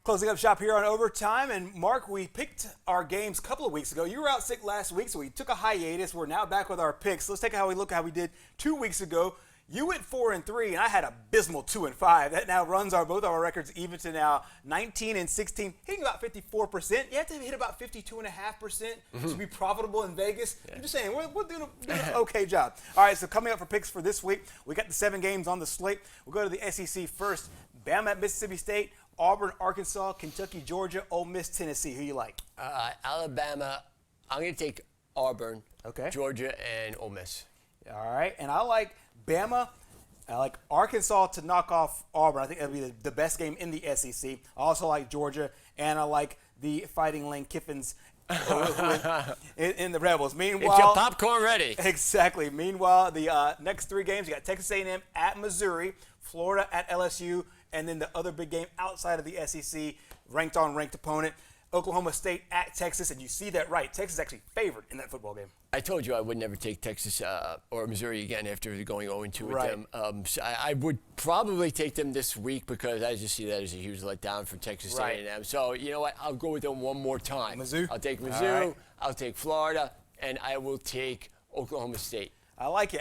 Closing up shop here on Overtime, and Mark, we picked our games a couple of weeks ago. You were out sick last week, so we took a hiatus. We're now back with our picks. Let's take a look at how we did 2 weeks ago. You went 4-3, and I had abysmal 2-5. That now runs both our records even to now 19-16, hitting about 54%. You have to hit about 52.5% to be profitable in Vegas. Yeah. I'm just saying, we're doing an okay job. All right, so coming up for picks for this week, we got the 7 games on the slate. We'll go to the SEC first. Bama at Mississippi State, Auburn, Arkansas, Kentucky, Georgia, Ole Miss, Tennessee. Who you like? Alabama. I'm going to take Auburn, okay. Georgia, and Ole Miss. All right, and I like Bama. I like Arkansas to knock off Auburn. I think that'll be the best game in the SEC. I also like Georgia, and I like the Fighting Lane Kiffins in the Rebels. Meanwhile, get your popcorn ready. Exactly. Meanwhile, the next 3 games, you got Texas A&M at Missouri, Florida at LSU, and then the other big game outside of the SEC, ranked opponent, Oklahoma State at Texas, and you see that right. Texas is actually favored in that football game. I told you I would never take Texas or Missouri again after going 0-2 with them. So I would probably take them this week because I just see that as a huge letdown for Texas A&M. So you know what? I'll go with them one more time. Mizzou? I'll take Mizzou. Right. I'll take Florida, and I will take Oklahoma State. I like it.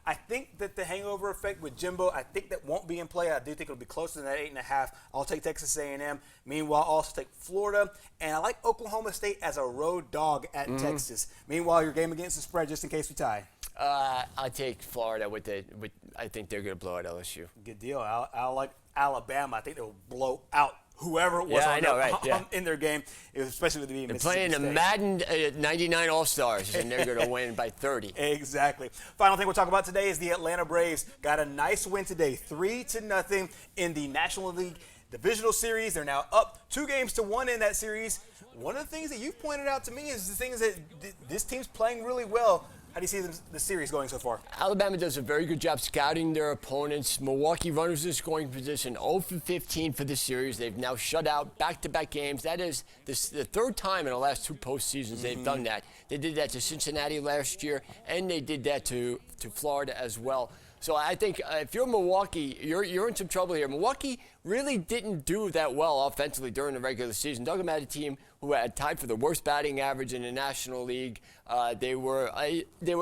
I think that the hangover effect with Jimbo, I think that won't be in play. I do think it'll be closer than that 8.5. I'll take Texas A&M. Meanwhile, I'll also take Florida. And I like Oklahoma State as a road dog at Texas. Meanwhile, your game against the spread, just in case we tie. I'll take Florida I think they're going to blow out LSU. Good deal. I like Alabama. I think they'll blow out whoever it was in their game, especially with the Mississippi State. They're playing the Madden 99 All-Stars, and they're going to win by 30. Exactly. Final thing we'll talk about today is the Atlanta Braves got a nice win today, 3-0 in the National League Divisional Series. They're now up 2-1 in that series. One of the things that you've pointed out to me is the things that this team's playing really well. How do you see the series going so far? Alabama does a very good job scouting their opponents. Milwaukee runners in scoring position, 0-15 for the series. They've now shut out back-to-back games. That is the 3rd time in the last 2 postseasons they've done that. They did that to Cincinnati last year, and they did that to Florida as well. So I think if you're Milwaukee, you're in some trouble here. Milwaukee really didn't do that well offensively during the regular season. Talking about a team who had tied for the worst batting average in the National League. They were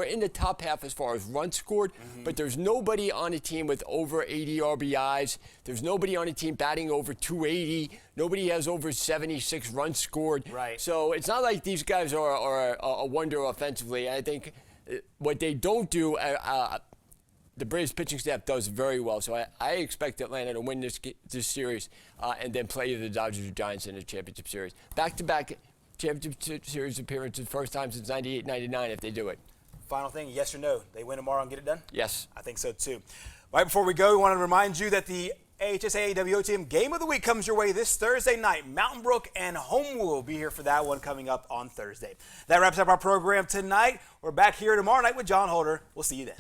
in the top half as far as runs scored, but there's nobody on a team with over 80 RBIs. There's nobody on a team batting over 280. Nobody has over 76 runs scored. Right. So it's not like these guys are a wonder offensively. I think what they don't do. The Braves pitching staff does very well, so I expect Atlanta to win this series and then play the Dodgers or Giants in the championship series. Back-to-back championship series appearances, first time since 98-99 if they do it. Final thing, yes or no? They win tomorrow and get it done? Yes. I think so too. Right before we go, we want to remind you that the AHSAA WOTM Game of the Week comes your way this Thursday night. Mountain Brook and Homewood will be here for that one coming up on Thursday. That wraps up our program tonight. We're back here tomorrow night with John Holder. We'll see you then.